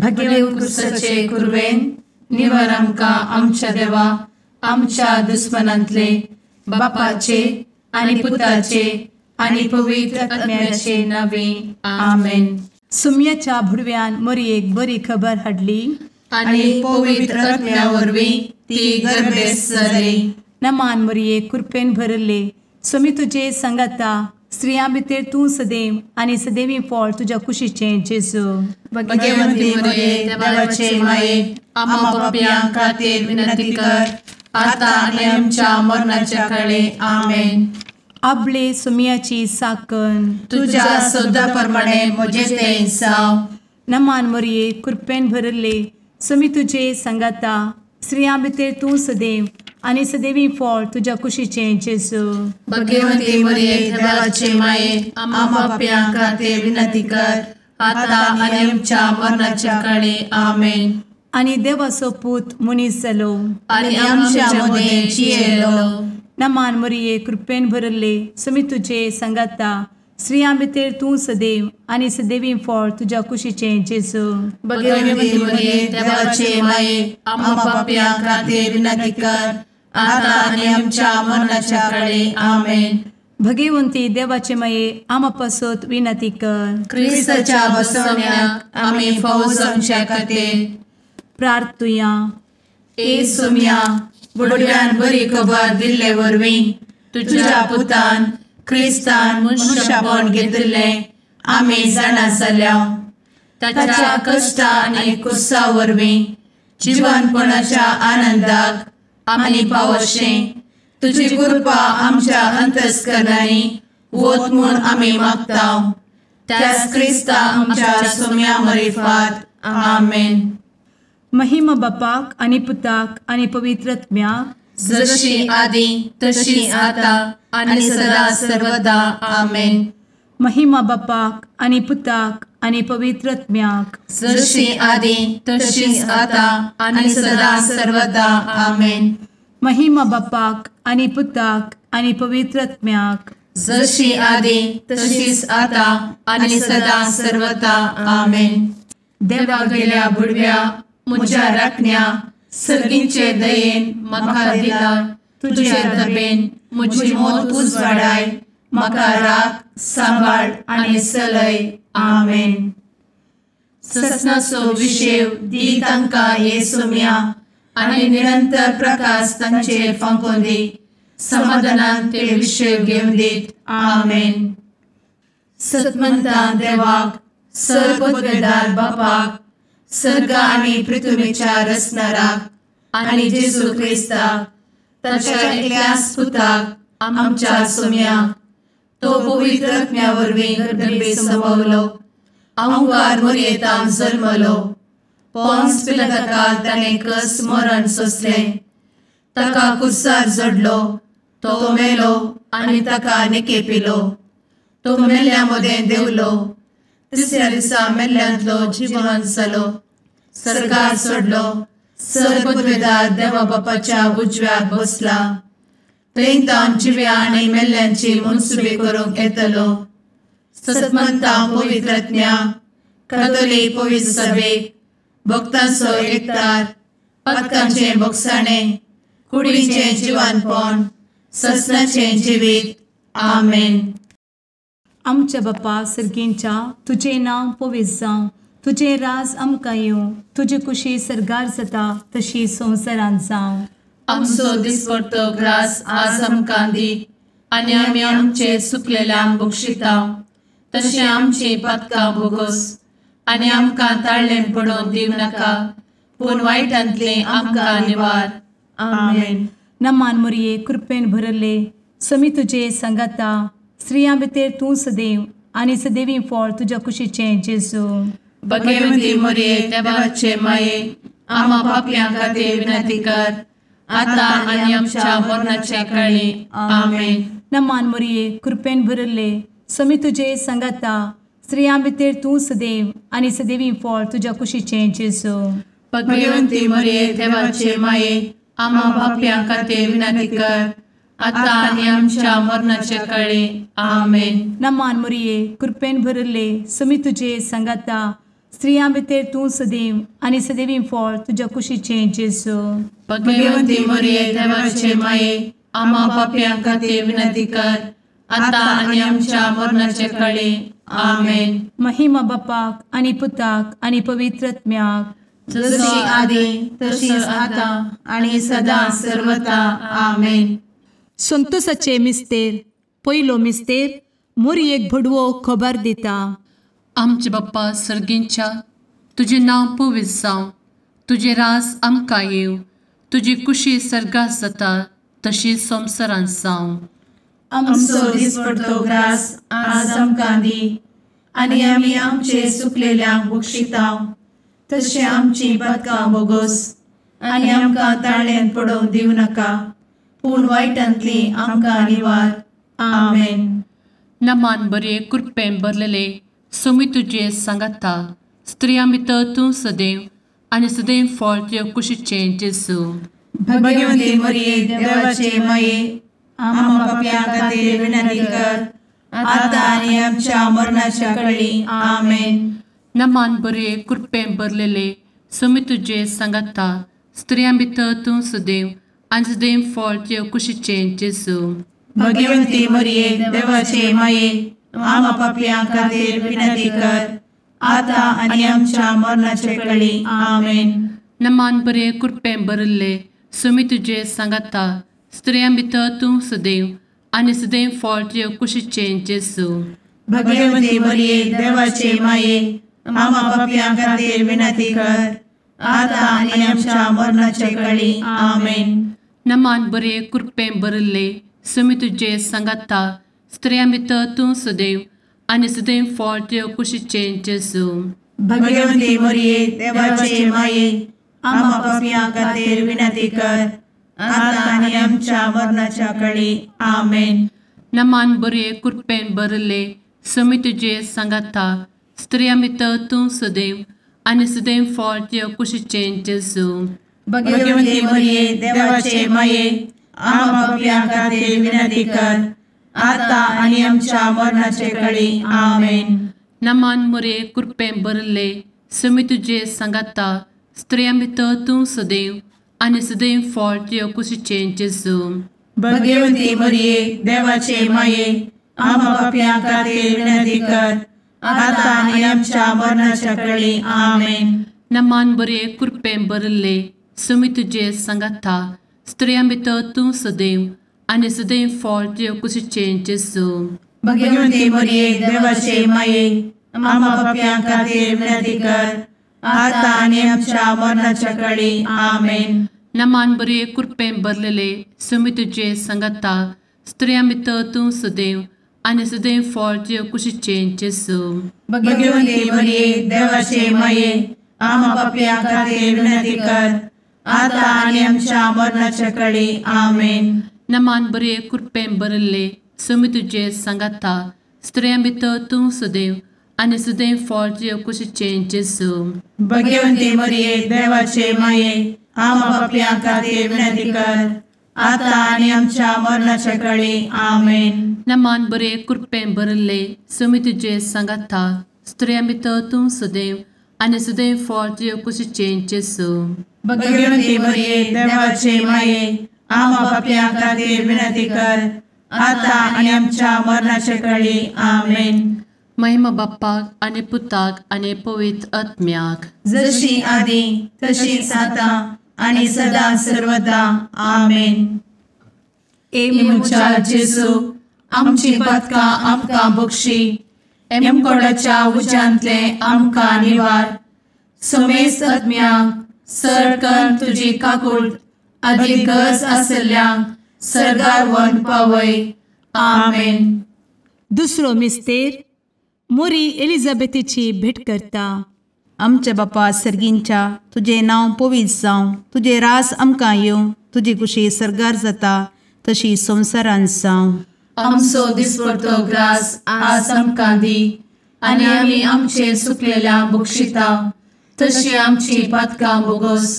भगेवन कुर्साचे कुर्वेन निवार आमकां आमच्या देवा आमच्या दुस्मनांतले बापाचे आनी पुताचे आनी पवित्र आत्म्याचे नावे आमेन. सुम्याच्या भुडव्यान मरयेक बरी खबर हाडली आनी पवित्र आत्म्या वरवीं ती गर्भेस जाली. नमान मरयेक कृपेन भरले सुमी तुजे संगता स्त्रियां भितर तूं सदैव आनी सदैवी फळ तुज्या कुशीचें जेजू. भगवंती मरिये देवाचे माये आम्हा पाप्यां खातीर विनंती कर आता आनी आमच्या मरणाच्या काळी आमेन. आपले सुमयाची साकन तुझ्या सोदा प्रमाणे म्हजे तें जाव. नमान मरये कृपेन भरले सुमी तुजे संगता स्त्रियां भितर तूं सदैव आनी सदैवी फळ तुज्या कुशीचें जेजू. भगवंती मरिये देवाचे माये आम्हा पाप्यां खातीर विनंती कर आता आनी आमच्या मरणाच्या काळी आमेन. आनी देवाचो पूत मनीस जालो आनी आमच्या मदीं जियेलो. नमान मरये कृपेन भरले सुमी तुजे संगता स्त्रियां भितर तूं सदैव आनी सदैवी फळ तुज्या कुशीचें जेजू. भगवंती मरिये देवाचे माये आम्हा पाप्यां खातीर विनंती कर आता आनी आमच्या मरणाच्या काळी आमेन. भगवंती देवाचे माये आमा पासत विनंती कर. क्रिस्ताच्या बसवण्याक आमी फावो जावच्या खातीर प्रार्थुया. ए सुम्या बुडव्यान बरी खबर दिल्ले वरवीं तुज्या पुतान क्रिस्तान मनशापण घेतिल्लें आमी जाणा जाल्या. ताच्या कश्टा आनी कुर्सा वरवीं जिवनपणाच्या आनंदाक आमी पावशें तुजी कृपा आमच्या अंतस्करणांनी वत म्हूण आमी मागतांव. त्याच क्रिस्ता आमच्या सुम्या मरिफात आमेन. महिमा बापाक आनी पुताक आनी पवित्र आत्म्याक जशी आदी तशी आता आनी सदा सर्वदा आमेन. महिमा बापाक आनी पुताक आनी पवित्र आत्म्याक जशी आदी तशीच आता आनी सदा सर्वदा आमेन. महिमा बापाक आनी पुताक आनी पवित्र आत्म्याक जशी आदी तशीच आता आनी सदा सर्वदा आमेन. देवा गेल्या बुडव्या म्हज्या राखण्या सर्गींचे दयेन म्हाका दिला तुजे दबेन म्हजी मोत उजवाडाय म्हाका राख सांबाळ आनी चलय आमेन. ससनाचो विशेव दी तांकां हे सुम्या आनी निरंतर प्रकाश तांचेर फांकून दी. समाधानान ते विशेव घेवन दीत आमेन. सतमंता देवाक सर्वपदवेदार बापाक सर्ग आनी पृथ्वीच्या रचणाराक आनी जेजू क्रिस्ताक ताच्या एकल्याच पुताक आमच्या सुम्याक तो पवित्र आत्म्या वरवीं गर्भे संभवलो. अंगार मरयेंत जल्मलो. पोन्स पिलाताकाल ताणें कस मरण सोंसलें. ताका कुर्सार जडलो. तो मेलो आनी ताका निकेपिलो. तो मेल्ल्या मदें देंवलो. तिसऱ्या दिसा मेल्ल्यांतलो जिवंत जालो. सर्गार चडलो. सर्वपदवेदार देवा बापाच्या उजव्याक बसला. थंय जिव्या आनी मेल्ल्यांची मनसुबी करूंक येतलो. सतमंता पवित्र आत्म्या कातोलीक पवित्र सभेक भक्तांचो एकठार पातकांचें भोगसाणें कुडीचें जिवनपण ससनाचें जिवीत आमेन. आमच्या बापा सर्गींच्या तुजें नांव पवित्र जावं. तुजें राज आमकां येवं. तुजी कुशी सर्गार जाता तशी संवसारांत जावं. आमचो दिसपडटो ग्रास आज आमकां दी आनी आमी आमचे चुकलेल्यांक बक्षितांव. तशें आमची पातकां भोगोस आनी आमकां ताळ्ळें पडोवन दिव नाका पूण वायटांतले आमकां निवार आमेन. नमान मरये कृपेन भरले समी तुजे संगता स्त्रियां भितर तूं सदैव आनी सदैवी फळ तुज्या कुशीचें जेजू. भगवंती मरिये देवाचे माये आम्हा पाप्यां खातीर विनंती कर आता आनी आमच्या मरणाच्या काळी आमेन. नमान मरये कृपेन भरले समी तुजे संगता स्त्रियां भितर तूं सदैव आनी सदैवी फळ तुज्या कुशीचें जेजू. भगवंती मरिये देवाचे माये आम्हा पाप्यां खातीर विनंती कर आता आनी आमच्या मरणाच्या काळी आमेन. नमान मरये कृपेन भरले समी तुजे संगता स्त्रियां भितर तूं सदैव आनी सदैवी फळ तुज्या कुशीचें जेजू. भगवंती मरिये देवाचे माये, आम्हा पाप्यां खातीर विनंती कर, आता आनी आमच्या मरणाचे काळी. आमेन. महिमा बापाक आनी पुताक आनी पवित्र आत्म्याक, जशी आदी तशीच आता आणि सदा सर्वदा. आमेन. संतोसाचे मिस्तेर. पयलो मिस्तेर. मोरयेक भडवो खबर दिता. आमचे बाप्पा सर्गींच्या, तुझे नाव पवित्र जावं, तुझे राज आमकां येव, तुजी कुशी सर्गात जाता तशी संवसारांत जावं. आमचो दिसपडटो ग्रास आज आमकां दी, आनी आमी आमचे सुकलेल्यांक बक्षिताव, तशें आमची पातकां बोगोस आनी आमकां ताळ्यान पडोवंक दिवं नाका, पूण वायटांतली आमकां निवार. आमेन. नमान बरे कृपेन भरलेले सोमी तुजे सांगाता, स्त्रियां भितर तूं सदैव आनी सदैव फळ तुज्या कुशीचें जेजू. भगवंती मरिये देवाचे माये, आम्हा पाप्यां खातीर विनंती कर, आता आनी आमच्या मरणाच्या काळी. आमेन. नमान बरे कृपेन भरलेले सोमी तुजे सांगाता, स्त्रियां भितर तूं सदैव आनी सदैव फळ तुज्या कुशीचें जेजू. भगवंती मरिये देवाचे माये, आम्हा पाप्यां खातीर विनंती कर, आता आनी आमच्या मरणाचे काळी. आमेन. नमान बरे कृपेन भरले सोमी तुजे सांगाता, स्त्रियां भितर तूं सदैव आनी सदैव फळ तुज्या कुशीचें जेजू. भगवंती मरिये देवाचे माये, आम्हा पाप्यां खातीर विनंती कर, आता आनी आमच्या मरणाचे काळी. आमेन. नमान बरे कृपेन भरले सोमी तुजे सांगाता, स्त्रियां भितर तूं सदैव आनी सदैव फळ तुज्या कुशीचें जेजू. भगवंती मरिये देवाचे माये, आम्हा पाप्यां खातीर विनंती कर, आता आनी आमच्या मरणाच्या काळी. आमेन. नमान बरे कृपेन भरले सोमी तुजे सांगाता, स्त्रियां भितर तूं सदैव आनी सदैव फळ तुज्या कुशीचें जेजू. भगवंती मरिये देवाचे माये, आम्हा पाप्यां खातीर विनंती कर, आता आनी आमच्या मरणाचे काळी. आमेन. नमान बरे कृपेन भरले सोमी तुजे सांगाता, स्त्रियां भितर तूं सदैव आनी सदैव फळ तुज्या कुशीचें जेजू. भगवंती मरिये देवाचे माये, आम्हा पाप्यां खातीर विनंती कर, आता आनी आमच्या मरणाच्या काळी. आमेन. नमान बरे कृपेन भरले सोमी तुजे सांगाता, स्त्रियां भितर तूं सदैव आनी सदैव फळ तुज्या कुशीचें जेजू. भगवंती मरिये देवाचे माये, आम्हा पाप्यां खातीर विनंती कर, आता आनी आमच्या मरणाच्या काळी. आमेन. नमान बरे कृपेन भरलेले सोमी तुजे सांगाता, स्त्रियां भितर तूं सदैव आनी सदैव फळ तुज्या कुशीचें जेजू. भगवंती मरिये देवाचे माये, आम्हा पाप्यां खातीर विनंती कर, आता आनी आमच्या मरणाच्या काळी. आमेन. नमान बरे कृपेन भरले सोमी तुजे सांगाता, स्त्रियां भितर तूं सदैव आनी सदैव फळ तुज्या कुशीचें जेजू. भगवंती मरिये देवाचे माये, आम्हा पाप्यां खातीर विनंती कर, आता आनी आमच्या मरणाच्या काळी. आमेन. नमान बरे कृपेन भरले सोमी तुजे सांगाता, स्त्रियां भितर तूं सदैव आनी सदैव फळ तुज्या कुशीचें जेजू. भगवंती मरिये देवाचे माये, आम्हा पाप्यां खातीर विनंती कर, आता आनी आमच्या मरणाच्या काळी. आमेन. महिमा बाप्पाक आनी पुताक आनी पवित्र आत्म्याक, जशी आदी तशीच आता आनी सदा सर्वदा. आमेन. मुचा जेजू, आमची पातकां आमकां बक्षी, एमकोडाच्या उज्यांतले आमकां निवार. समेस्त आत्म्यांक सरकन तुजी काकूट, आदी गरज आसल्ल्यांक सर्गार व्हरून पावय. आमेन. दुसरो मिस्तेर. मोरी एलिझाबेथीची भेट करता. आमचे बापा सर्गींच्या, तुझे नाव पवित्र जावं, तुझे रास आमकां येवं, तुजी कुशी सर्गार जाता तशी संवसारांत जावं. आमचो दिसपडटो ग्रास आज आमकां दी, आनी आमी आमचे सुकलेल्यांक बक्षिताव, तशी आमची पातकां बोगोस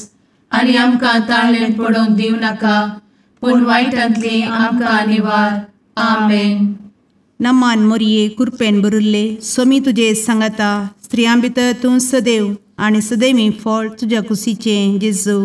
आनी आमकां ताळ्यान पडोवंक दिवं नाका, पूण वायटांतली आमकां निवार. आमेन. नमान मोरये कृपेन भरुल्ले सोमी तुजे सांगाता, स्त्रियां भितर तूं सदैव आणि सदैवी फळ तुझ्या कुशीचें जेजू.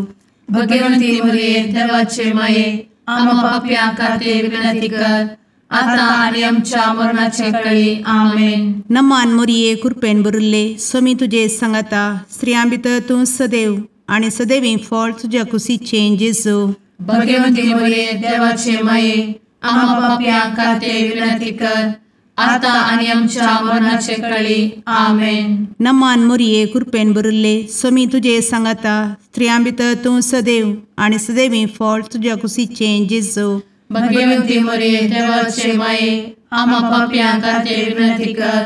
भगवंती मरिये देवाचे माये आम्हा पाप्यां खातीर विनंती कर आता आणि आमच्या मरणाचे काळी आमेन. नमान मोरये कृपेन भरिल्ले स्वामी तुजे सांगाता स्त्रियां भितर तूं सदैव आणि सदैवी फळ तुझ्या कुशीचें जेजू. भगवंती मरिये देवाचे माये आम्हा पाप्यां खातीर विनंती कर आता आणि आमच्या मरणाचे काळी आमेन. नमान मोरये कृपेन भरिल्ले स्वामी तुजे सांगाता स्त्रियां भितर तूं सदैव आणि सदैवी फळ तुझ्या कुशीचें जेजू. भगवंती मरिये देवाचे माये आम्हा पाप्यां खातीर विनंती कर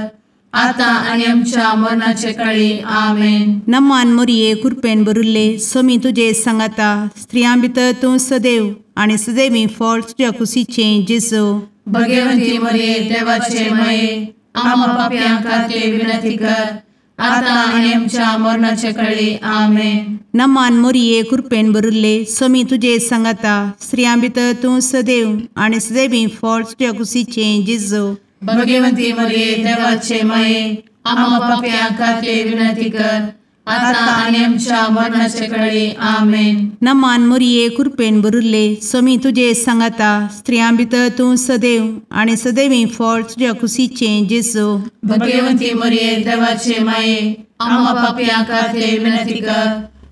आता आणि आमच्या मरणाचे काळी आमेन. नमान मोरये कृपेन भरिल्ले स्वामी तुजे सांगाता स्त्रियां भितर तूं सदैव आणि सदैवी फळ तुझ्या कुशीचें जेजू. भगवंती मरिये देवाचे माये आम्हा पाप्यां खातीर विनंती कर आता आणि आमच्या मरणाचे काळी आमेन. नमान मोरये कृपेन भरिल्ले स्वामी तुजे सांगाता स्त्रियां भितर तूं सदैव आणि सदैवी फळ तुझ्या कुशीचें जेजू. भगवंती मरिये देवाचे माये आम्हा पाप्यां खातीर विनंती कर आता आणि आमच्या मरणाचे काळी आमेन. नमान मोरये कृपेन भरिल्ले स्वामी तुजे सांगाता स्त्रियां भितर तूं सदैव आणि सदैवी फळ तुझ्या कुशीचें जेजू. भगवंती मरिये देवाचे माये आम्हा पाप्यां खातीर विनंती कर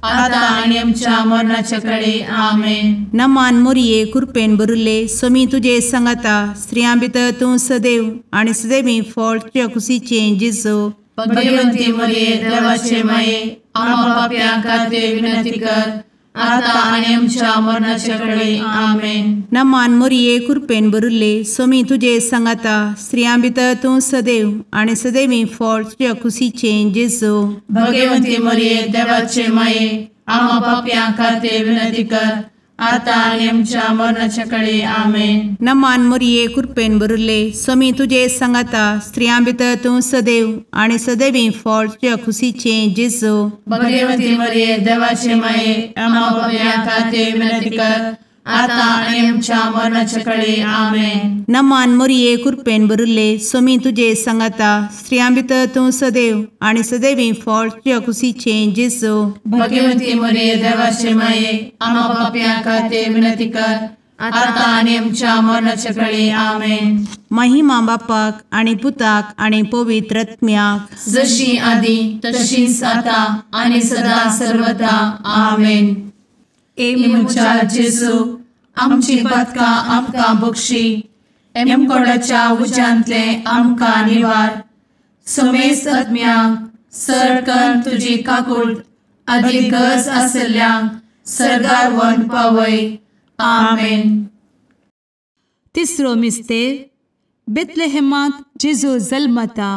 आता आणि आमच्या मरणाचे काळी आमेन. नमान मोरये कृपेन भरिल्ले स्वामी तुजे सांगाता स्त्रियां भितर तूं सदैव आणि सदैवी फळ तुझ्या कुशीचें जेजू. भगवंती मरिये देवाचे माये आम्हा पाप्यां खातीर विनंती कर आता आणि आमच्या मरणाचे काळी आमेन. नमान मोरये कृपेन भरिल्ले स्वामी तुजे सांगाता स्त्रियां भितर तूं सदैव आणि सदैवी फळ तुझ्या कुशीचें जेजू. भगवंती मरिये देवाचे माये आम्हा पाप्यां खातीर विनंती कर आता आणि आमच्या मरणाच्या काळी आमेन. नमान मोरये कृपेन भरिल्ले स्वामी तुजे सांगाता स्त्रियां भितर तूं सदैव आणि सदैवी फळ तुझ्या कुशीचें जेजू. भगवंती मरिये देवाचे माये आम्हा पाप्यां खातीर विनंती कर आता आणि आमच्या मरणाच्या काळी आमेन. नमान मोरये कृपेन भरिल्ले स्वामी तुजे सांगाता स्त्रियां भितर तूं सदैव आणि सदैवी फळ तुझ्या कुशीचें जेजू. भगवंती मरिये देवाचे माये आम्हा पाप्यां खातीर विनंती कर आता आणि आमच्या मरणाच्या काळी आमेन. महिमा बापाक आणि पुताक आणि पवित्र आत्म्याक जशी आधी तशीच आता आणि सदा सर्वदा आमेन. एमच्या जेजू आमची पदकां आमकां बक्षी एमकोडाच्या उज्यांतले आमकां निवार. समेस्त आत्म्यांक सरकन तुजी काकूट अधिक गरज आसल्ल्यांक सरगार व्हरून पावय. आमेन. तिसरो मिस्तेर बेतलेहेमांत जेजू जल्मता.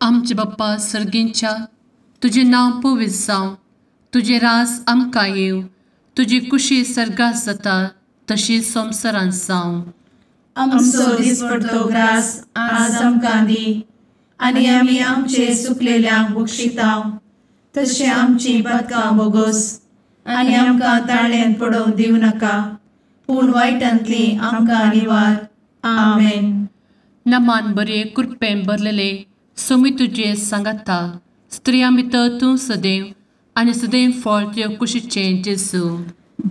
आमचे बाप्पा सर्गींच्या तुजें नांव पवित्र जावं तुजें रास आमकां येव तुजी कुशी सर्गास जाता तशी संवसारांत जावं. आमचो दिसपडटो ग्रास आज आमकां दी आनी आमी आमचे सुकलेल्यांक बक्षितांव तशें आमची पदकां बोगोस आनी आमकां ताळ्यान पडोवंक दिवं नाका पूण वायटांतली आमकां निवार. आमेन. नमान बरे कृपेन भरलेले सोमी तुजे सांगाता स्त्रियां भितर तूं सदैव आनी सदैव फळ तुज्या कुशीचें जेजू.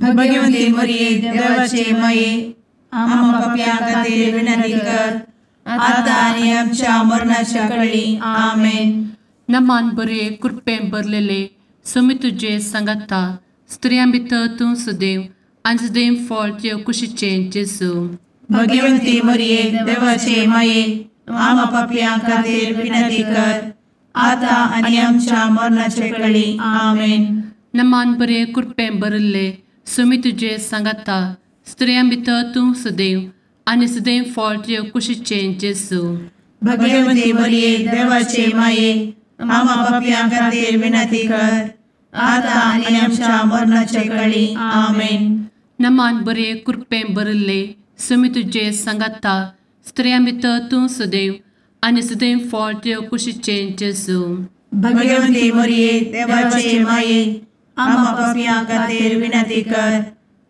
भगवंती मरिये देवाचे माये आम्हा पाप्यां खातीर विनंती कर आता आनी आमच्या मरणाच्या काळी आमेन. नमान बरे कृपेन भरलेले सोमी तुजे सांगाता स्त्रियां भितर तूं सदैव आनी सदैव फळ तुज्या कुशीचें जेजू. भगवंती मरिये देवाचे माये आम्हा पाप्यां खातीर विनंती कर आता आनी आमच्या मरणाचे काळी आमेन. नमान बरे कृपेन भरले सोमी तुजे सांगाता स्त्रियां भितर तूं सदैव आनी सदैव फळ तुज्या कुशीचें जेजू. भगवंती मरिये देवाचे माये आम्हा पाप्यां खातीर विनंती कर आता आनी आमच्या मरणाचे काळी आमेन. नमान बरे कृपेन भरले सोमी तुजे सांगाता स्त्रियां भितर तूं सदैव आनी सदैव फळ तुज्या कुशीचें जेजू. भगवंती मरिये देवाचे माये आम्हा पाप्यां खातीर विनंती कर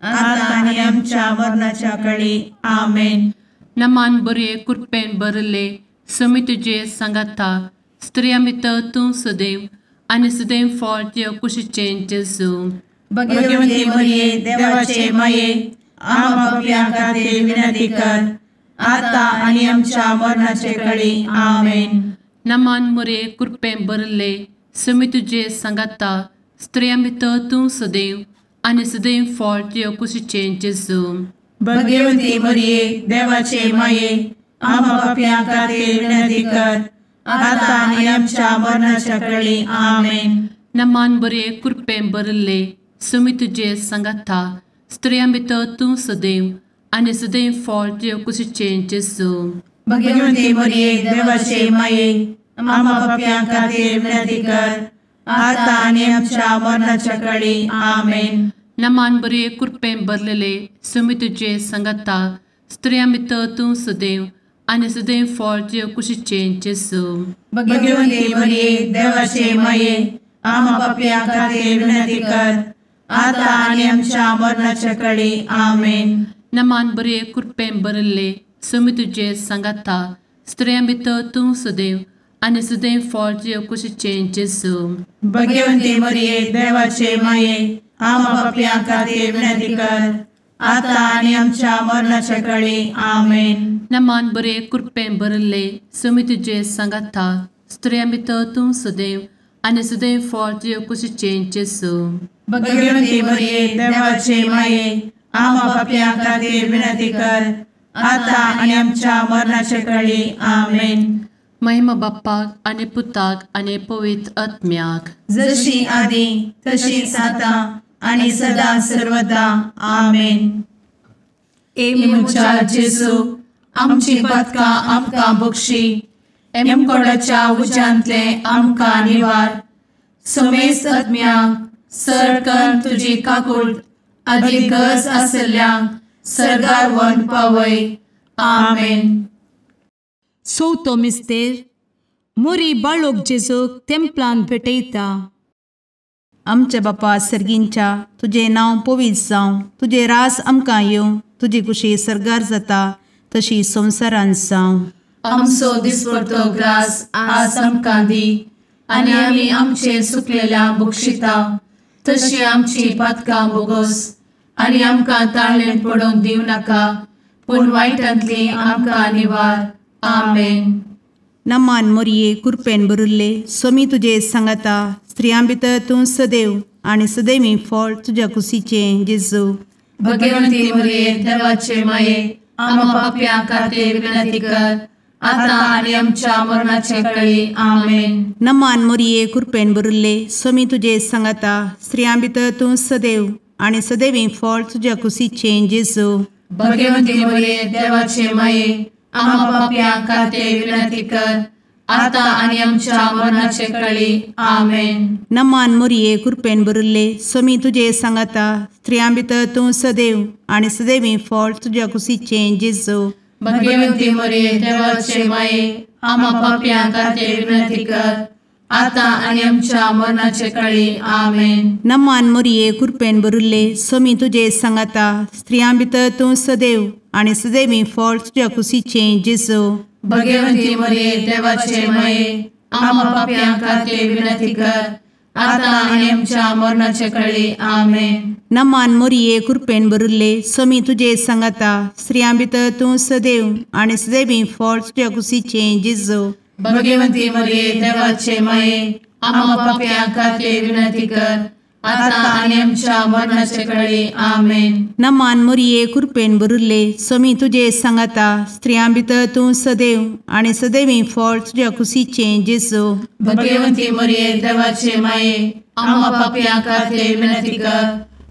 आता आनी आमच्या मरणाच्या काळी आमेन. नमान बरे कृपेन भरले सुमी तुजे सांगाता स्त्रियां भितर तूं सदैव आनी सदैव फळ तुज्या कुशीचें जेजू भगवंती मरिये देवाचे माये आम्हा पापियां खातीर विनंती कर आता आनी आमच्या मरणाचे काळी आमेन. नमान मोरे कृपें भरले सुमी तुजे सांगाता स्त्रियां भितर तूं सदैव आनी सदैव फळ तुज्या कुशीचें जेजू भगवंती मरिये देवाचे माये आम्हा पापियां खातीर विनंती कर आता आनी आमच्या मरणाच्या काळी आमेन. नमान बरे कृपें भरले सुमी तुजे सांगाता स्त्रियां भितर तूं सदैव आनी सदैव फळ तुज्या कुशीचें जेजू भगवंती मरिये देवाचे माये आम्हा पापियां खातीर विनंती कर आता आनी आमच्या मरणाच्या काळी आमेन. नमान बरे कृपें भरलेले सुमी तुजे सांगाता स्त्रियां भितर तूं सदैव आनी सदैव फळ तुज्या कुशीचें जेजू भगवंती मरिये देवाचे माये आम्हा पापियां खातीर विनंती कर आता आनी आमच्या मरणाच्या काळी आमेन. नमान बरे कृपें भरले सुमी तुजे सांगाता स्त्रियां भितर तूं सदैव आनी सदैव फळ तुज्या कुशीचें जेजू भगवंती मरिये देवाचे माये आम्हा पापियां खातीर विनंती कर आता आनी आमच्या मरणाच्या काळी आमेन. नमान बरे कृपें भरले सुमी तुजे सांगाता स्त्रियां भितर तूं सदैव आनी सदैव फळ तुज्या कुशीचें जेजू भगवंती मरिये देवाचे माये आम्हा पापियां खातीर विनंती कर आता आनी आमच्या मरणाच्या काळी आमेन. महिमा बाप्पाक आनी पुताक आनी पवित्र आत्म्याक जशी आदी तशीच आता आनी सदा सर्वदा आमेन. मुचा जेजू आमची पदकां आमकां बक्षी एमकोडाच्या उज्यांतले आमकां निवार समेस्त आत्म्यांक सरकन तुजी काकूट अधिक गरज आसल्यांक सरगार वन पावय. आमेन. चवथो मिस्तेर मोरी बाळोक जेजूक तेंपलांत भेटयता. आमचे बापा सर्गींच्या तुझे नांव पवित्र जावं, तुझे रास आमकां येवं, तुजी कुशी सरगार जाता तशी संवसारांत जावं. आमचो दिसपडटो ग्रास आज आमकां दी आनी आमी आमचे सुकलेल्यांक बक्षिता तशी आमची पातकां बोगोस आनी आमकां ताळ्ळेंत पडोवंक दिवं नाका पूण वायटांतली आमकां निवार. आमेन. नमान मोरये कृपेन भरिल्ले सोमी तुजे सांगाता स्त्रियां भितर तूं सदैव आनी सदैवी फळ तुज्या कुशीचें जेजू. भगवंती मरिये देवाचे माये आमकां पाप्यां खातीर विनंती कर आता आनी आमच्या मरणाचे काळी. आमेन. नमान मोरये कृपेन भरिल्ले सोमी तुजे सांगाता स्त्रियां भितर तूं सदैव आनी सदैवी फळ तुज्या कुशीचें जेजू. भगवंती मरिये देवाचे माये आमकां पाप्यां खातीर विनंती कर आता आनी आमच्या मरणाचे काळी. आमेन. नमान मोरये कृपेन भरिल्ले सोमी तुजे सांगाता स्त्रियां भितर तूं सदैव आनी सदैवी फळ तुज्या कुशीचें जेजू. भगवंती मरिये देवाचे माये आमकां पाप्यां खातीर विनंती कर आता आनी आमच्या मरणाचे काळी. आमेन. नमान मोरये कृपेन भरिल्ले सोमी तुजे सांगाता स्त्रियां भितर तूं सदैव आनी सदैवी फळ तुज्या कुशीचें जेजू. भगवंती मरिये देवाचे माये आमकां पाप्यां खातीर विनंती कर आता आनी आमच्या मरणाचे काळी. आमेन. नमान मोरये कृपेन भरिल्ले सोमी तुजे सांगाता स्त्रियां भितर तूं सदैव आनी सदैवी फळ तुज्या कुशीचें जेजू. भगवंती मरिये देवाचे माये आमकां पाप्यां खातीर विनंती कर आता आनी आमच्या मरणाचे काळी. आमेन. नमान मोरये कृपेन भरिल्ले सोमी तुजे सांगाता स्त्रियां भितर तूं सदैव आनी सदैवी फळ तुज्या कुशीचें जेजू. भगवंती मरिये देवाचे माये आमकां पाप्यां खातीर विनंती कर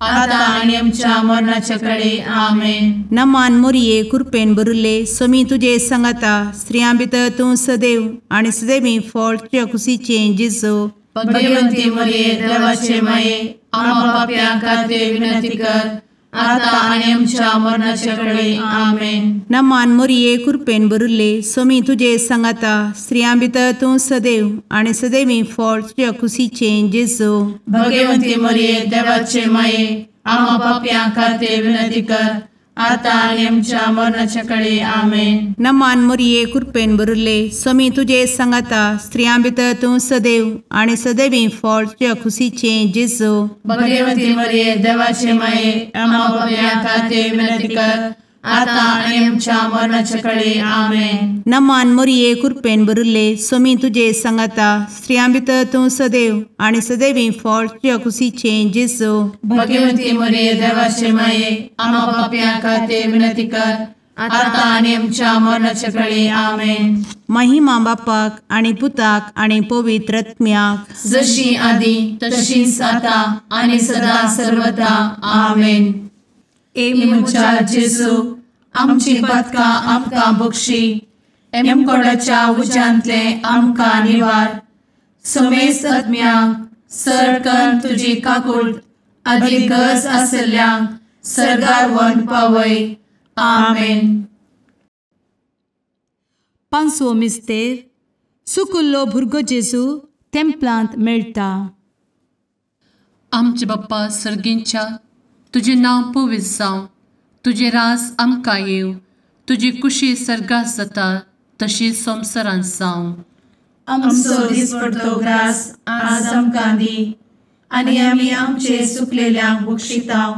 आता आनी आमच्या मरणाचे काळी. आमेन. नमान मोरये कृपेन भरिल्ले सोमी तुजे सांगाता स्त्रियां भितर तूं सदैव आनी सदैवी फळ तुज्या कुशीचें जेजू. भगवंती मरिये देवाचे माये आमकां पाप्यां खातीर विनंती कर आता आनी आमच्या मरणाचे काळी. आमेन. नमान मोरये कृपेन भरिल्ले सोमी तुजे सांगाता स्त्रियां भितर तूं सदैव आनी सदैवी फळ तुज्या कुशीचें जेजू. भगवंती मरिये देवाचे माये आमकां पाप्यां खातीर विनंती कर आता आणि आमच्या मरणाच्या काळी आमेन. नमान मोरये कृपेन बरुले स्वामी तुझे सांगाता स्त्रियां भितर तूं सदैव आणि सदैवी फळ तुझ्या खुशीचे जेजू. भगवती मरिये देवाचे माये आम्हा पापियां खातीर विनंती कर, आता आणि आमच्या मरणाच्या काळी आमेन. नमान मोरये कृपेन बरुले स्वामी तुझे सांगाता स्त्रियां भितर तूं सदैव आणि सदैवी फळ तुझ्या खुशीचे जेजू. भगवती मरिये देवाचे माये आम्हा पापियां खातीर विनंती कर, आता आणि आमच्या मरणाच्या काळी आमेन. महिमा बापाक आणि पुताक आणि पवित्र आत्म्याक जशी आधी तशीच आता आणि सदा सर्वदा आमेन. एमुच्या जेजू आमची पदकां आमकां बक्षी, एमकोडाच्या उज्यांतले आमकां निवार. समेस्त आत्म्यांक सरकन तुजी काकूट अधिक गरज आसल्ल्यांक सर्गार व्हरून पावय. आमेन. पांचवो मिस्तेर सुकुल्लो भुरगो जेजू तेंपलांत मेळटा. आमचे बाप्पा सर्गींच्या तुझे नांव पवित्र जावं, तुझे रास आमकां येव, तुजी कुशी सर्गास जाता तशी संवसारांत जावं. आमचो दिसपडटो ग्रास आज आमकां दी, आनी आमी आमचे सुकलेल्यांक बक्षितांव.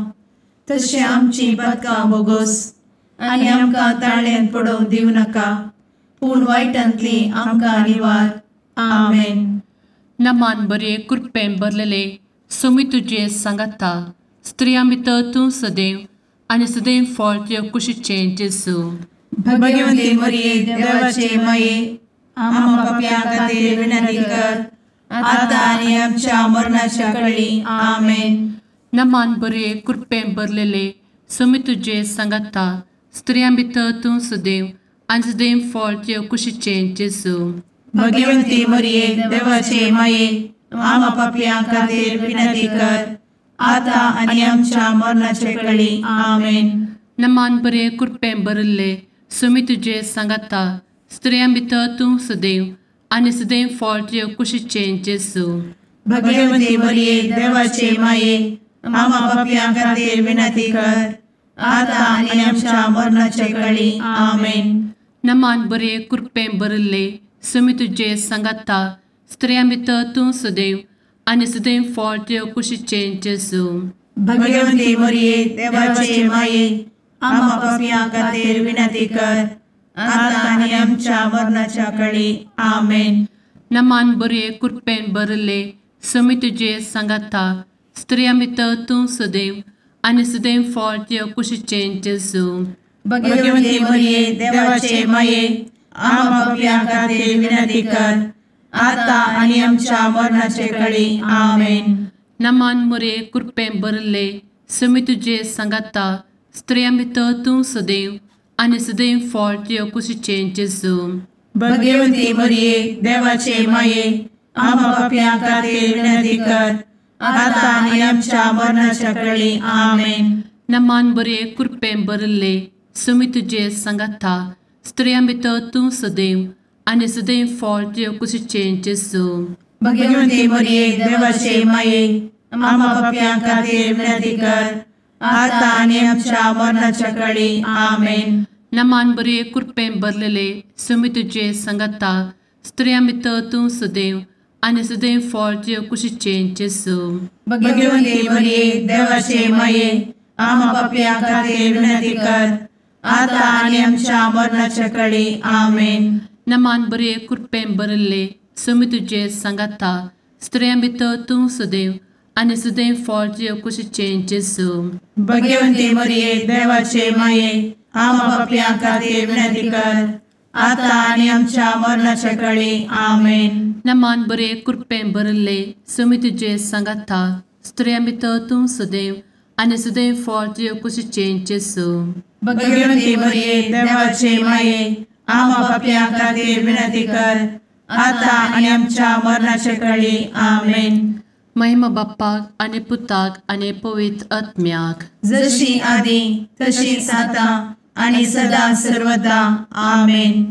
तशें आमची पदकां बोगोस आनी आमकां ताळ्यान पडोवंक दिवं नाका, पूण वायटांतली आमकां निवार. आमेन. नमान बरे कृपेन भरलेले स्वामी तुझे सांगाता स्त्रियां भितर तूं सदैव आणि सदैव फळ तुझ्या कुशीचे जेजू. भगवती मरिये देवाचे माये आम्हा पापियां खातीर विनंती कर, आता आनी आमच्या मरणाच्या काळी आमेन. नमान बरे कृपेन भरलेले स्वामी तुझे सांगाता स्त्रियां भितर तूं सदैव आणि सदैव फळ तुझ्या कुशीचे जेजू. भगवती मरिये देवाचे माये आम्हा पापियां खातीर विनंती कर, आता आनी आमच्या मरणाच्या काळी आमेन. नमान बरे कृपेन भरले स्वामी तुझे सांगाता स्त्रियां भितर तूं सदैव आणि सदैव फळ तुझ्या कुशीचे जेजू. भगवती मरिये देवाचे माये आम्हा पापियां खातीर विनंती कर, आता आनी आमच्या मरणाच्या काळी आमेन. नमान बरे कृपेन भरले स्वामी तुझे सांगाता स्त्रियां भितर तूं सदैव आणि सदैव फळ तुझ्या कुशीचे जेजू. भगवती मरिये देवाचे माये आम्हा पापियां खातीर विनंती कर, आता आनी आमच्या मरणाच्या काळी आमेन. नमान बरे कृपेन भरले स्वामी तुझे सांगाता स्त्रियां भितर तूं सदैव आणि सदैव फळ तुझ्या कुशीचे जेजू. भगवती मरिये देवाचे माये आम्हा पापियां खातीर विनंती कर, आता आनी आमच्या मरणाच्या काळी आमेन. नमान बरे कृपेन भरले स्वामी तुझे सांगाता स्त्रियां भितर तूं सदैव आणि सदैव फळ तुझ्या कुशीचे जेजू. भगवती मरिये देवाचे माये आम्हा पापियां खातीर विनंती कर, आता आनी आमच्या मरणाच्या काळी आमेन. नमान बरे कृपेन भरले स्वामी तुझे सांगाता स्त्रियां भितर तूं सदैव आणि सदैव फळ तुझ्या कुशीचे जेजू. भगवती मरिये देवाचे माये आम्हा पापियां खातीर विनंती कर, आता आनी आमच्या मरणाच्या काळी आमेन. नमान बरे कृपेन भरलेले स्वामी तुझे सांगाता स्त्रियां भितर तूं सदैव आणि सदैव फळ तुझ्या कुशीचे जेजू. भगवती मरिये देवाचे माये आम्हा पापियां खातीर विनंती कर, आता आनी आमच्या मरणाच्या काळी आमेन. नमान बरे कृपेन भरले स्वामी तुझे सांगाता स्त्रियां भितर तूं सदैव आणि सदैव फळ तुझ्या कुशीचे जेजू. भगवती मरिये देवाचे माये आम्हा पापियां खातीर विनंती कर, आता आनी आमच्या मरणाच्या काळी आमेन. नमान बरे कृपेन भरले स्वामी तुझे सांगाता स्त्रियां भितर तूं सदैव आणि सदैव फळ तुझ्या कुशीचे जेजू. भगवती मरिये देवाचे माये आम्हा पापियां खातीर विनंती कर, आता आनी आमच्या मरणाच्या काळी आमेन. महिमा बाप्पाक आणि पुताक आणि पवित्र आत्म्याक जशी आधी तशीच आता आणि सदा सर्वदा आमेन.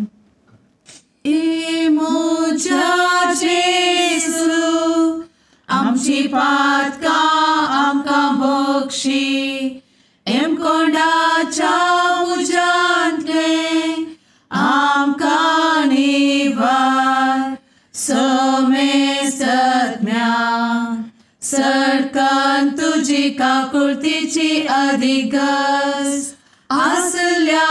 मोजा जेसू आमची पातकां आमकां बक्षी, एम कोंडाच्या काकुळतीची अधिगस आसल्या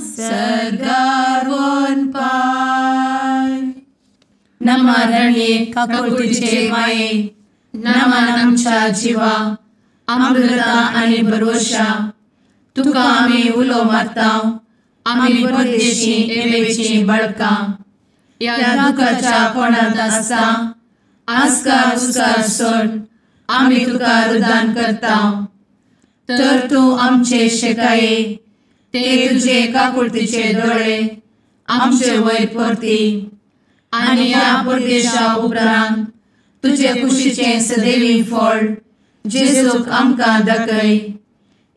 सरगार वन पाय नमारणे काकुळतीचे माये नमान आमच्या जीवा अमृता आणि भरोशा तुका आम्ही उलो मारता आम्ही परदेशी येवेची बळका या दुःखाच्या कोणात असता आस्कार उस्कार सोड आम्ही तुका रुदान करता तर तू आमचे शेकाये ते तुझे काकुळतीचे डोळे आमचे वयर परती आणि या परदेशा उपरांत तुझे कुशीचे सदैवी फळ जेजूक आमकां दाखय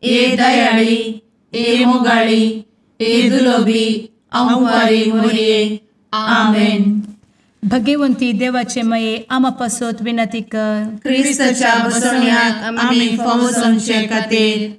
ए दयाळी ए मोगाळी ए दुलोबी अंवारी मोरये आमेन. भगवंती देवाचे मये आमा पासत विनंती कर. क्रिस्ताच्या बसवण्याक आम्ही फावो समचे खातीर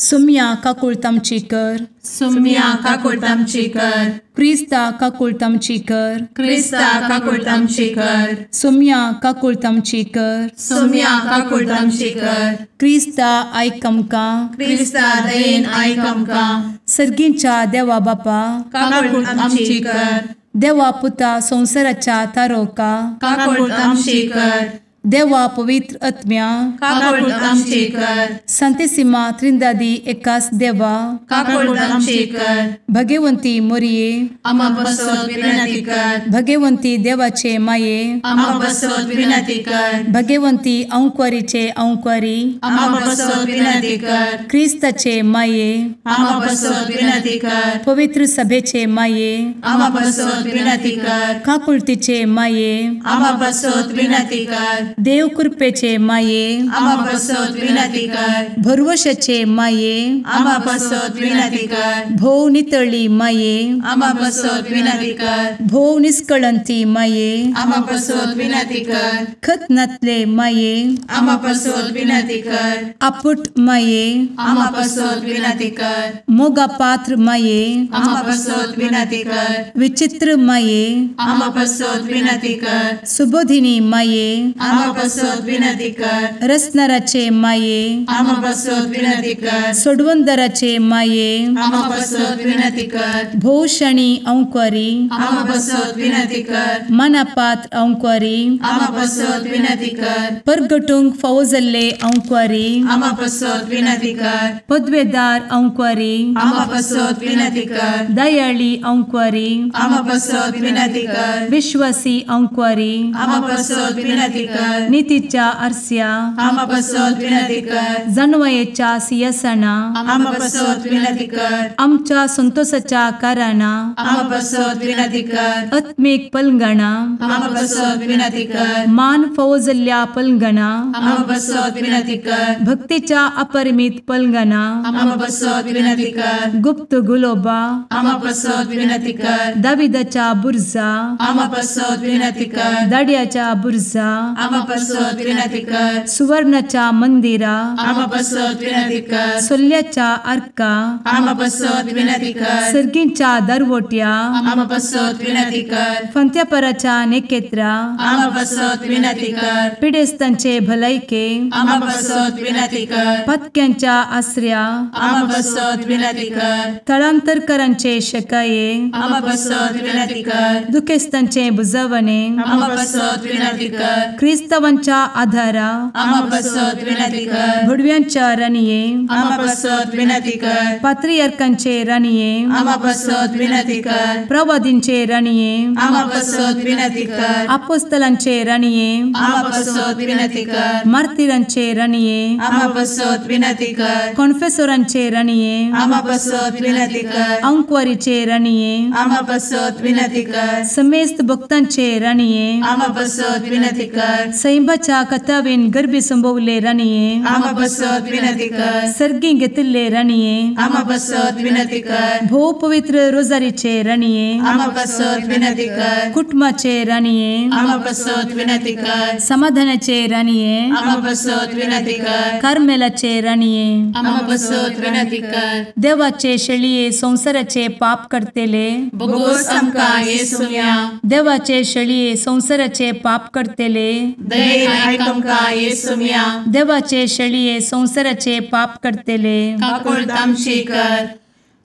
सुम्या काकुळतामची कर. सुम्या काकुळतामची कर. क्रिस्ता काकुळतामची कर. क्रिस्ता काकुळतामची कर. सुम्या काकुळतामची कर. सुम्या काकुळतामची कर. क्रिस्ता आयक आमकां. क्रिस्ता दयेन आयक आमकां. सर्गींच्या देवा बापा काकुळतामची कर. देवा पुता संसाराच्या तारोका काकुळतामची कर. देवा पवित्र आत्म्या काकुळतामची कर. सांतेसिमा त्रिंदादी एकाच देवा काकुळतामची कर. भगवंती मोरये आमा बसवत विनंती कर. भगवंती देवाचे माये आमा बसवत विनंती कर. भगवंती अंकुरीचे अंकुरी आमा बसवत विनंती कर. ख्रिस्ताचे माये आमा बसवत विनंती कर. पवित्र सभेचे माये आमा बसवत विनंती कर. काकुळतीचे माये आमा बसवत विनंती कर. देव कृपेचे माये आमा बसवत विनंती कर. भरवशाचे माये आमा बसवत विनंती कर. भोव नितळी माये आमा बसवत विनंती कर. भोव निष्कळंती माये आमा बसवत विनंती कर. खतनातले माये आमा बसवत विनंती कर. आपुट माये आमा बसवत विनंती कर. मोगा पात्र माये आमा बसवत विनंती कर. विचित्र माये आमा बसवत विनंती कर. सुबोधिनी माये आमा बसवत विनंती कर. रसनाराचे माये आमा बसवत विनंती कर. सोडवंदराचे माये आमा बसवत विनंती कर. भोषणी अंकुरी आमा बसवत विनंती कर. मनापात्र अंकुरी आमा बसवत विनंती कर. परगटूंक फौजल्ले अंकुरी आमा बसवत विनंती कर. पदवेदार अंकुरी आमा बसवत विनंती कर. दयाळी अंकुरी आमा बसवत विनंती कर. विश्वासी अंकुरी आमा बसवत विनंती कर. नीतीच्या आरस्या आमा बसवत विनंती कर. जणवयेच्या सिंहासना आमा बसवत विनंती कर. आमच्या संतोषाच्या कारणा आमा बसवत विनंती कर. आत्मिक पलंगणा आमा बसवत विनंती कर. मान फौजल्ल्या पलंगणा आमा बसवत विनंती कर. भक्तीच्या अपरिमित पलंगणा आमा बसवत विनंती कर. गुप्त गुलोबा आमा बसवत विनंती कर. दाविदाच्या बुर्जा आमा बसवत विनंती कर. दाड्याच्या बुर्जा आमा बसवत विनंती कर. सुवर्णाच्या मंदिरा आमा बसवत विनंती कर. सोल्याच्या अर्का आमा बसवत विनंती कर. सर्गींच्या दरवोट्या आमा बसवत विनंती कर. फंत्यापराच्या नेकेत्रा आमा बसवत विनंती कर. पिडेस्तांचे भलायके आमा बसवत विनंती कर. पथक्यांच्या आसऱ्या आमा बसवत विनंती कर. स्थळांतरकरांचे शकाये आमा बसवत विनंती कर. दुखेस्तांचे बुजावणे आमा बसवत विनंती कर. ख्रिस्तवांच्या आधारा आमा बसवत विनंती कर. भडव्यांच्या राणीये आमा बसवत विनंती कर. पात्रियार्कांचे राणीये आमा बसवत विनंती कर. प्रवादींचे राणीये आमा बसवत विनंती कर. अपोस्तलांचे राणीये आमा बसवत विनंती कर. मार्तिरांचे राणीये आमा बसवत विनंती कर. कॉन्फेसोरांचे राणीये आमा बसवत विनंती कर. अंकुरीचे राणीये आमा बसवत विनंती कर. समेस्त भक्तांचे राणीये आमा बसवत विनंती कर. सैंबाच्या कथावेन गर्भी संभवले राणीये आमा बसवत विनंती कर. सर्गी घेतले राणीये आमा बसवत विनंती कर. भो पवित्र रोजारीचे राणीये आमा बसवत विनंती कर. कुटुंबाचे राणीये आमा बसवत विनंती कर. समाधानाचे राणीये आमा बसवत विनंती कर. कार्मेलाचे राणीये आमा बसवत विनंती कर. देवाचे शेळीये संसाराचे पाप करतेले बोगोस आमकां येसूया. देवाचे शेळीये संसाराचे पाप करतेले दये आयक आमकां येसू मिया देवाचे शेळये संवसाराचे पाप करतेले काकूळ आमची कर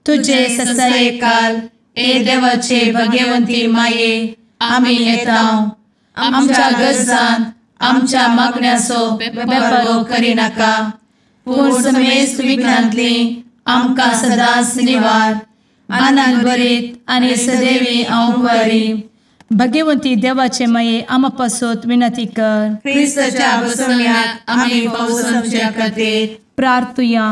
तुझे ससाये काल ए देवाचे भगवंती माये आमी येता आमच्या गरजांत आमच्या मागण्याचो बेपारो करी नाका पूण समेस्त विघ्नांतली आमकां सदांच निवार आनंद बरीत आनी सदैवी आंवकारी भगवंती देवाचे माये आमा पासत विनंती कर क्रिस्ताच्या बसवण्यात आमी पावस आमच्या खातीर प्रार्थुया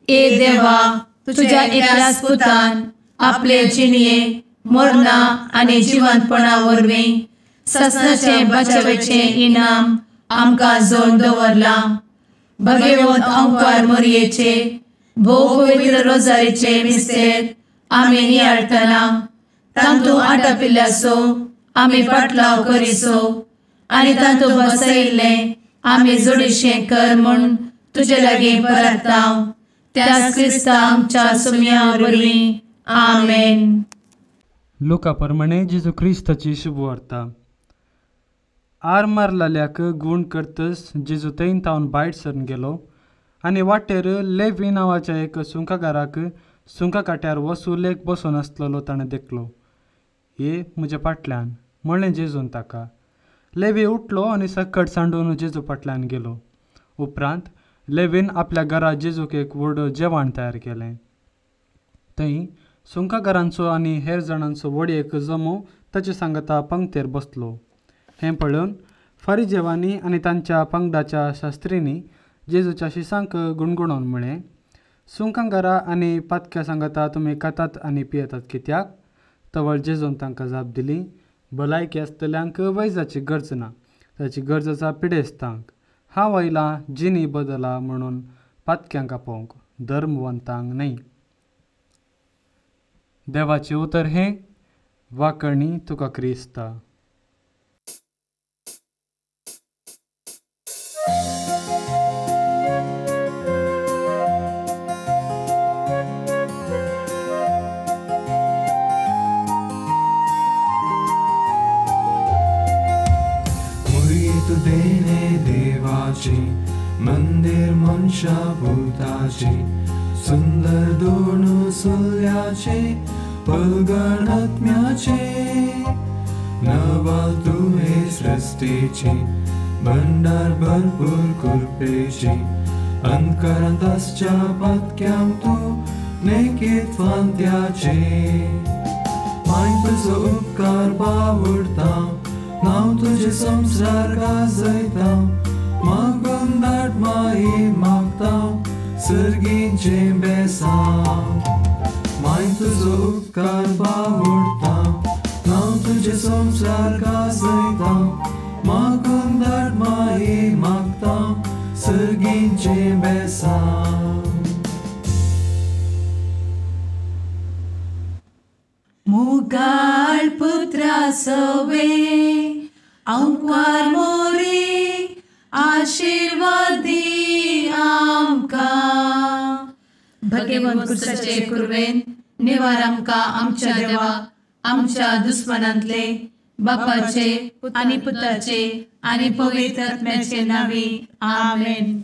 ए देवा तुझ्या एकल्याच पुतान आपले जिणये मरणा आनी जिवंतपणा वरवीं ससनाचे बचावेचे इनाम आमकां जोड दवरला भगवंत आंवकार मोरयेचे भोव पवित्र रोजारीचे मिस्तेर आमी नियाळटना तांतू आटापिल्ल्याचो आमी पाटलाव करिसो आनी तांतू बसयिल्ले आमी जोडीशें कर म्हूण तुजे लागीं परतांव त्याच क्रिस्ता आमच्या सुम्या वरवीं आमेन. लुका प्रमाणे जेजू क्रिस्ताची शुभवार्ता. आर मारलाल्याक गुण करतस जेजू थंय तावन भायर सरून गेलो आनी वाटेर लेवी नांवाच्या एक सुंकाकाराक सुंका काट्यार वसूलेक बसून आसलेलो ताणें देखलो. ये म्हज्या फाटल्यान म्हणलें जेजून ताका. लेवी उठलो आनी सकट सांडून जेजू फाटल्यान गेलो. उपरांत लेवीन आपल्या घरा जेजूक एक व्हड जेवण तयार केलें. थंय सुंकाकारांचो आनी हेर जाणांचो व्हडयेक जमो ताचे सांगता पंक्तेर बसलो. हें पळोवन फारिजेवांनी आनी तांच्या पंगडाच्या शास्त्रींनी जेजूच्या शिसांक गुणगुणोवन म्हळें, सुंकाकारां आनी पातक्या सांगता तुमी खातात आनी पियेतात कित्याक? तवळ जेजून तांकां जाप दिली, भलायकी आसतल्यांक वैजाची गरज ना, ताची गरज आसा पिडेस्तांक. हांव आयलां जिणी बदला म्हणून पातक्यांक आपोवंक, धर्मवंतांक न्हय. देवाचें उतर हें वाकणी तुका क्रिस्ता. देणे देवाची मंदिर मनशा भूताची सुंदर दोन सुल्याचे पलगण आत्म्याचे नवाल तुहे सृष्टीची भंडार भरपूर कृपेची अंधकारांतच्या पातक्याम तू नेकीत फांत्याचे माय तुजो उपकार बावडता नाव तुझे संसार गाजयता मागून दाट माये मागता सर्गींचे बेसांव माय तुजो उपकार बावडता नाव तुझे संसार गाजयता मागून दाट माये मागता सर्गींचे बेसांव. मुगाळ पुत्रा सवे अंकवार मोरी आशीर्वाद दी आमकां. भगवंत क्रिस्ताचे कुरवेन निवार आमकां आमच्या देवा आमच्या दुस्मनांतले बापाचे आनी पुताचे आनी पवित्र आत्म्याचे नांवी आमेन.